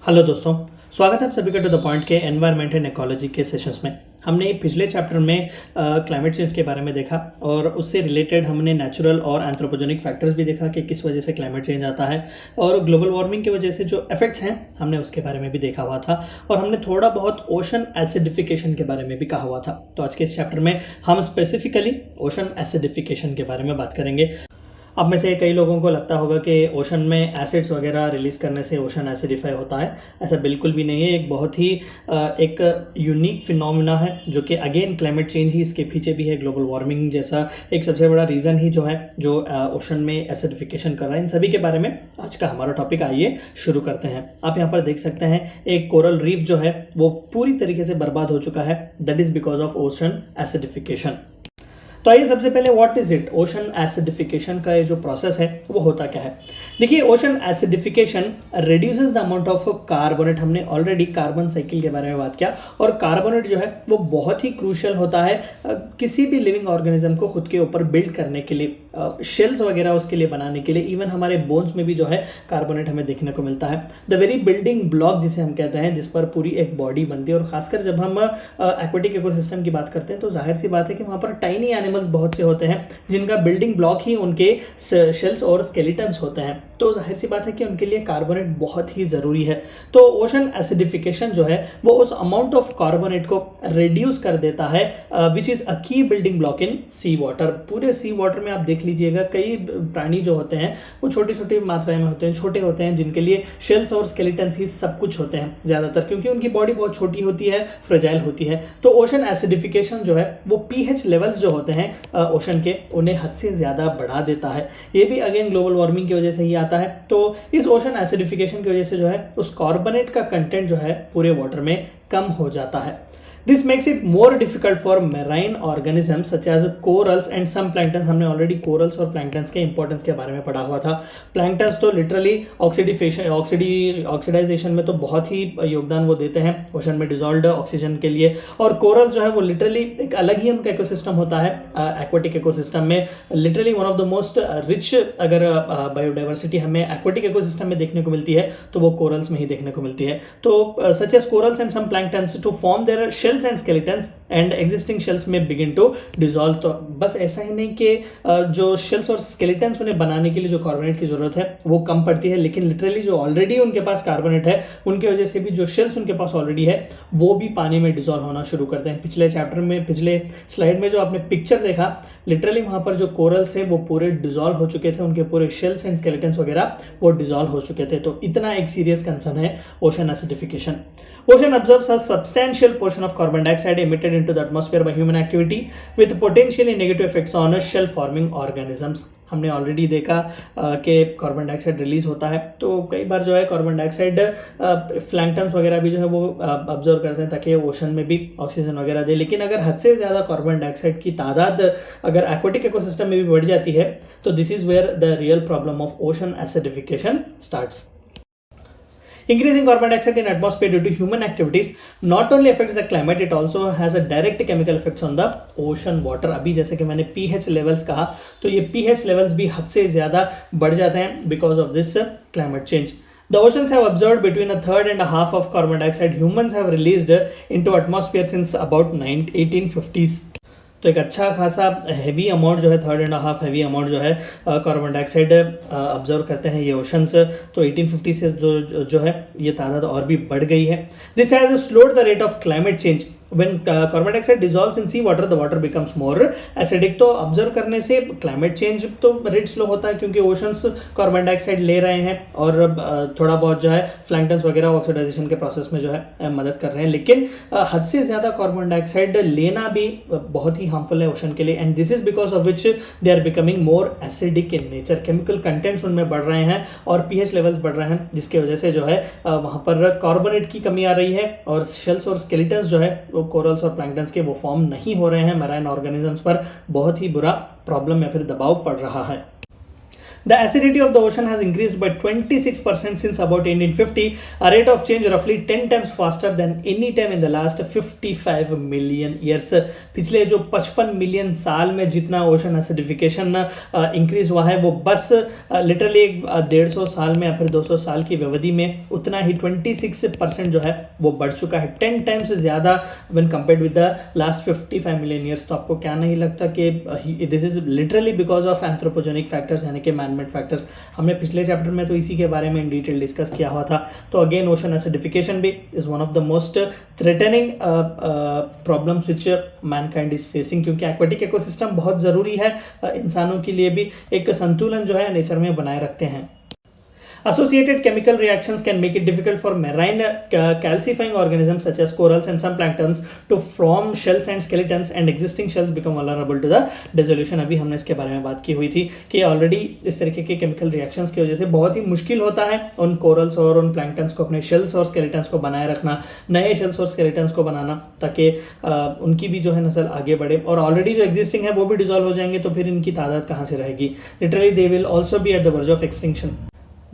Hello दोस्तों, स्वागत है आप सभी का टू द पॉइंट के एनवायरनमेंट एंड इकोलॉजी के सेशंस में। हमने पिछले चैप्टर में क्लाइमेट चेंज के बारे में देखा और उससे रिलेटेड हमने नेचुरल और एंथ्रोपोजेनिक फैक्टर्स भी देखा कि किस वजह से क्लाइमेट चेंज आता है, और ग्लोबल वार्मिंग की वजह से जो इफेक्ट्स हैं हमने उसके बारे में भी देखा हुआ था, और हमने थोड़ा बहुत ओशन एसिडिफिकेशन के बारे में भी कहा हुआ था। तो आज के इस चैप्टर में हम स्पेसिफिकली ओशन एसिडिफिकेशन के बारे में बात करेंगे। अब में से कई लोगों को लगता होगा कि ओशन में एसिड्स वगैरह रिलीज़ करने से ओशन एसिडिफाई होता है। ऐसा बिल्कुल भी नहीं है। एक बहुत ही एक यूनिक फिनोमिना है जो कि अगेन क्लाइमेट चेंज ही इसके पीछे भी है। ग्लोबल वार्मिंग जैसा एक सबसे बड़ा रीज़न ही जो है जो ओशन में एसिडिफिकेशन कर रहा है। इन सभी के बारे में आज का हमारा टॉपिक आइए शुरू करते हैं। आप यहाँ पर देख सकते हैं एक कोरल रीफ जो है वो पूरी तरीके से बर्बाद हो चुका है। That is because of ocean acidification. तो आइए सबसे पहले what is it, ocean acidification का ये जो प्रोसेस है वो होता क्या है। देखिए, ocean acidification reduces the amount of carbonate. हमने ऑलरेडी कार्बन साइकिल के बारे में बात किया, और कार्बोनेट जो है वो बहुत ही क्रूशियल होता है किसी भी लिविंग ऑर्गेनिज्म को खुद के ऊपर बिल्ड करने के लिए, शेल्स वगैरह उसके लिए बनाने के लिए। इवन हमारे बोन्स में भी जो है कार्बोनेट हमें देखने को मिलता है। द वेरी बिल्डिंग ब्लॉक जिसे हम कहते हैं, जिस पर पूरी एक बॉडी बनती है। और खासकर जब हम एक्वेटिक इकोसिस्टम की बात करते हैं तो जाहिर सी बात है कि वहाँ पर टाइनी एनिमल्स बहुत से होते हैं जिनका बिल्डिंग ब्लॉक ही उनके शेल्स और स्केलेटन्स होते हैं। तो जाहिर सी बात है कि उनके लिए कार्बोनेट बहुत ही ज़रूरी है। तो ओशन एसिडिफिकेशन जो है वो उस अमाउंट ऑफ कार्बोनेट को रिड्यूस कर देता है which is a key building block in sea water. पूरे सी वाटर में आप देख लीजिएगा कई प्राणी जो होते हैं वो छोटी छोटी मात्रा में होते हैं, छोटे होते हैं, जिनके लिए शेल्स और स्केलेटन्स ही सब कुछ होते हैं ज़्यादातर, क्योंकि उनकी बॉडी बहुत छोटी होती है, फ्रेजाइल होती है। तो ओशन एसिडिफिकेशन जो है वो पीएच लेवल्स जो होते हैं ओशन के, उन्हें हद से ज़्यादा बढ़ा देता है। ये भी अगेन ग्लोबल वार्मिंग की वजह से ही आता है। तो इस ओशन एसिडिफिकेशन की वजह से जो है उस कार्बोनेट का कंटेंट जो है पूरे वाटर में कम हो जाता है। This makes it more difficult for marine organisms such as corals and some planktons। हमने ऑलरेडी corals और planktons के इंपॉर्टेंस के बारे में पढ़ा हुआ था। planktons तो लिटरली ऑक्सीडाइजेशन में तो बहुत ही योगदान वो देते हैं ओशन में डिजॉल्व्ड ऑक्सीजन के लिए। और कोरल जो है वो लिटरली एक अलग ही उनका इकोसिस्टम होता है एक्वेटिक इकोसिस्टम में। Literally one of the most rich अगर बायोडाइवर्सिटी हमें एक्वेटिक इकोसिस्टम में देखने को मिलती है तो वो कोरल्स में ही देखने को मिलती है। तो such as corals and some planktons to form their shells and skeletons and existing shells में बिगिन टू डिसॉल्व। तो बस ऐसा ही नहीं कि जो शेल्स और स्केलेटन्स उन्हें बनाने के लिए जो कार्बोनेट की जरूरत है वो कम पड़ती है, लेकिन लिटरली जो ऑलरेडी उनके पास कार्बोनेट है उनकी वजह से भी जो शेल्स उनके पास ऑलरेडी है वो भी पानी में डिसॉल्व होना शुरू करते हैं। पिछले चैप्टर में, पिछले स्लाइड में जो आपने पिक्चर देखा, लिटरली वहां पर जो कोरल्स है वो पूरे डिसॉल्व हो चुके थे, उनके पूरे शेल्स एंड स्केलेटन्स वगैरह वो डिसॉल्व हो चुके थे। तो इतना एक सीरियस कंसर्न है ocean acidification. Ocean absorbs a substantial portion of carbon dioxide emitted into the atmosphere by human activity with potentially negative effects on shell forming organisms। हमने ऑलरेडी देखा कि कार्बन डाइऑक्साइड रिलीज होता है, तो कई बार जो है कार्बन डाइऑक्साइड प्लैंक्टन्स वगैरह भी जो है वो ऑब्जर्व करते हैं ताकि ओशन में भी ऑक्सीजन वगैरह दे। लेकिन अगर हद से ज़्यादा कार्बन डाइऑक्साइड की तादाद अगर एक्वेटिक इकोसिस्टम में भी बढ़ जाती है तो this is where the real problem of ocean acidification starts. Increasing carbon dioxide in atmosphere due to human activities not only affects the climate, it also has a direct chemical effects on the ocean water। अभी जैसे कि मैंने pH levels कहा, तो ये pH levels भी हद से ज़्यादा बढ़ जाते हैं because of this climate change। The oceans have absorbed between a third and a half of carbon dioxide humans have released into atmosphere since about 1850s। तो एक अच्छा खासा हैवी अमाउंट जो है, third and half heavy amount जो है carbon dioxide observe करते हैं ये ओशंस। तो 1850 से जो है ये तादाद और भी बढ़ गई है। This has slowed the rate of climate change. When carbon dioxide dissolves in sea water, the water becomes more acidic। तो ऑब्जर्व करने से क्लाइमेट चेंज तो रेट स्लो होता है क्योंकि ओशंस कार्बन डाइऑक्साइड ले रहे हैं और थोड़ा बहुत जो है प्लैंक्टन्स वगैरह ऑक्सीडाइजेशन के प्रोसेस में जो है मदद कर रहे हैं। लेकिन हद से ज़्यादा कार्बन डाइऑक्साइड लेना भी बहुत ही हार्मफुल है ओशन के लिए, and this is because of which they are becoming more acidic in nature. Chemical contents उनमें बढ़ रहे हैं और पीएच लेवल्स बढ़ रहे हैं, जिसकी वजह से जो है वहाँ पर कार्बोनेट की कमी आ रही है और शेल्स और स्केलेटन्स जो है कोरल्स और प्लैंक्टन्स के वो फॉर्म नहीं हो रहे हैं। मैराइन ऑर्गेनिजम्स पर बहुत ही बुरा प्रॉब्लम या फिर दबाव पड़ रहा है। The acidity of the ocean has increased by 26% since about 1850, a rate of change roughly 10 times faster than any time in the last 55 million years. पिछले जो 55 मिलियन साल में जितना ओशन एसिडिफिकेशन इंक्रीज हुआ है वो बस लिटरली 150 साल में या फिर 200 साल की व्यवधि में उतना ही 26% जो है वो बढ़ चुका है, 10 टाइम्स ज़्यादा when compared with the last 55 million years. तो आपको क्या नहीं लगता कि this is literally because of anthropogenic factors यानी कि मैनमेड फैक्टर्स. हमने पिछले चैप्टर में तो इसी के बारे में इन डिटेल डिस्कस किया हुआ था. तो अगेन ओशन एसिडिफिकेशन भी is one of the most threatening problems which Mankind is facing, क्योंकि एक्वेटिक इकोसिस्टम बहुत ज़रूरी है इंसानों के लिए भी, एक संतुलन जो है नेचर में बनाए रखते हैं. Associated chemical reactions can make it difficult for marine calcifying organisms such as corals and some planktons to form shells and skeletons, and existing shells become vulnerable to the dissolution. अभी हमने इसके बारे में बात की हुई थी कि ऑलरेडी इस तरीके के केमिकल रिएक्शंस की वजह से बहुत ही मुश्किल होता है उन कोरल्स और उन प्लैंक्टन्स को अपने शेल्स और स्केलेटन्स को बनाए रखना, नए शेल्स और स्केलेटन्स को बनाना, ताकि उनकी भी जो है नस्ल आगे बढ़े. और ऑलरेडी जो एग्जिस्टिंग है वो भी डिजॉल्व हो जाएंगे तो फिर इनकी तादाद कहाँ से रहेगी. Literally they will also be at the verge of extinction.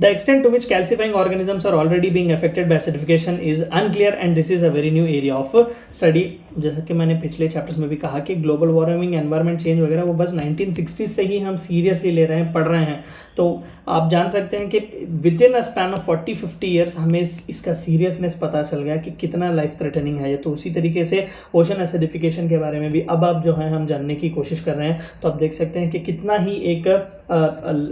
The extent to which calcifying organisms are already being affected by acidification is unclear, and this is a very new area of study. जैसा कि मैंने पिछले chapters में भी कहा कि global warming, environment change वगैरह वो बस 1960s से ही हम सीरियसली ले रहे हैं, पढ़ रहे हैं. तो आप जान सकते हैं कि with in a span of 40-50 years हमें इसका सीरियसनेस पता चल गया कि कितना लाइफ थ्रेटनिंग है ये. तो उसी तरीके से ओशन एसिडिफिकेशन के बारे में भी अब आप जो है हम जानने की कोशिश कर रहे हैं. तो आप देख सकते हैं कि कितना ही एक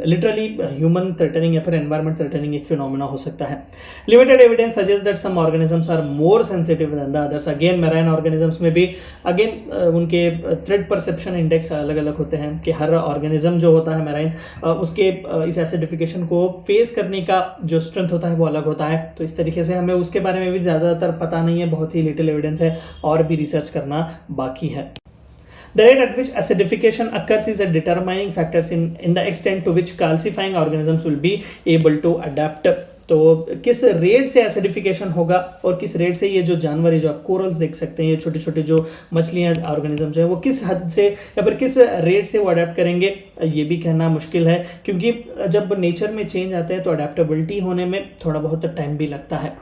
लिटरली ह्यूमन थ्रेटनिंग या फिर एनवायरनमेंट थ्रेटनिंग एक फिनोमेना हो सकता है. Limited evidence suggest that some organisms are more sensitive than the others. Again marine organisms में भी अगेन उनके थ्रेट परसेप्शन इंडेक्स अलग अलग होते हैं कि हर ऑर्गेनिज्म जो होता है मैराइन उसके इस एसिडिफिकेशन को फेस करने का जो स्ट्रेंथ होता है वो अलग होता है. तो इस तरीके से हमें उसके बारे में भी ज़्यादातर पता नहीं है, बहुत ही लिटिल एविडेंस है और भी रिसर्च करना बाकी है. The rate at which acidification occurs is a determining factor in the extent to which calcifying organisms will be able to adapt. तो किस रेट से एसिडिफिकेशन होगा और किस रेट से ये जो जानवर है, जो आप कोरल्स देख सकते हैं, ये छोटे छोटे जो मछलियाँ ऑर्गेनिज्म जो है वो किस हद से या फिर किस रेट से वो अडेप्ट करेंगे, ये भी कहना मुश्किल है, क्योंकि जब नेचर में चेंज आते हैं तो अडेप्टेबिलिटी होने में थोड़ा बहुत टाइम भी लगता है.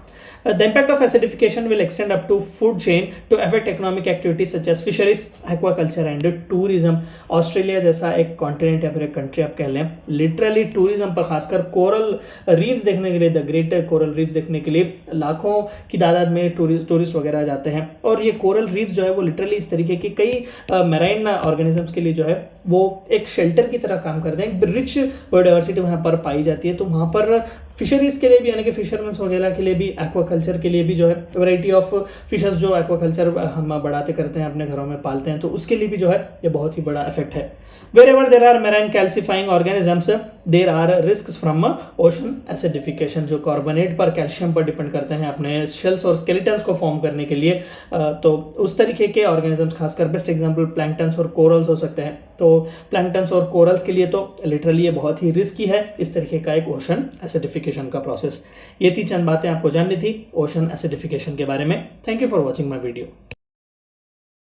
The impact of acidification will extend up to food chain to affect economic activities such as fisheries, aquaculture and tourism. Australia जैसा एक कॉन्टिनेंट या फिर एक कंट्री आप कह लें, लिटरली टूरिज्म पर खासकर कोरल रीफ्स देखने के लिए, द ग्रेट कोरल रीफ्स देखने के लिए लाखों की तादाद में टूरिस्ट वगैरह जाते हैं. और ये कोरल रीफ्स जो है वो लिटरली इस तरीके की कई मैराइन ऑर्गेनिजम्स के लिए जो है वो एक शेल्टर की तरह काम करते हैं. रिच बायोडाइवर्सिटी वहाँ पर पाई जाती है, तो वहाँ पर फिशरीज के लिए भी यानी कि फिशरमैन्स वगैरह के लिए भी, एक्वाकल्चर के लिए भी जो है वैरायटी ऑफ फिशेस जो एक्वाकल्चर हम बढ़ाते करते हैं, अपने घरों में पालते हैं, तो उसके लिए भी जो है ये बहुत ही बड़ा इफेक्ट है. Wherever there are marine calcifying organisms, there are risks from ocean acidification, जो कार्बोनेट पर, कैल्शियम पर डिपेंड करते हैं अपने शेल्स और स्केलेटन्स को फॉर्म करने के लिए. तो उस तरीके के ऑर्गेनिजम्स, खासकर बेस्ट एग्जांपल प्लैंक्टन्स और कोरल्स हो सकते हैं. तो प्लैंक्टन्स और कोरल्स के लिए तो लिटरली ये बहुत ही रिस्की है इस तरीके का एक ओशन एसिडिफिकेशन का प्रोसेस. ये थी चंद बातें आपको जाननी थी ओशन एसिडिफिकेशन के बारे में. Thank you for watching my video.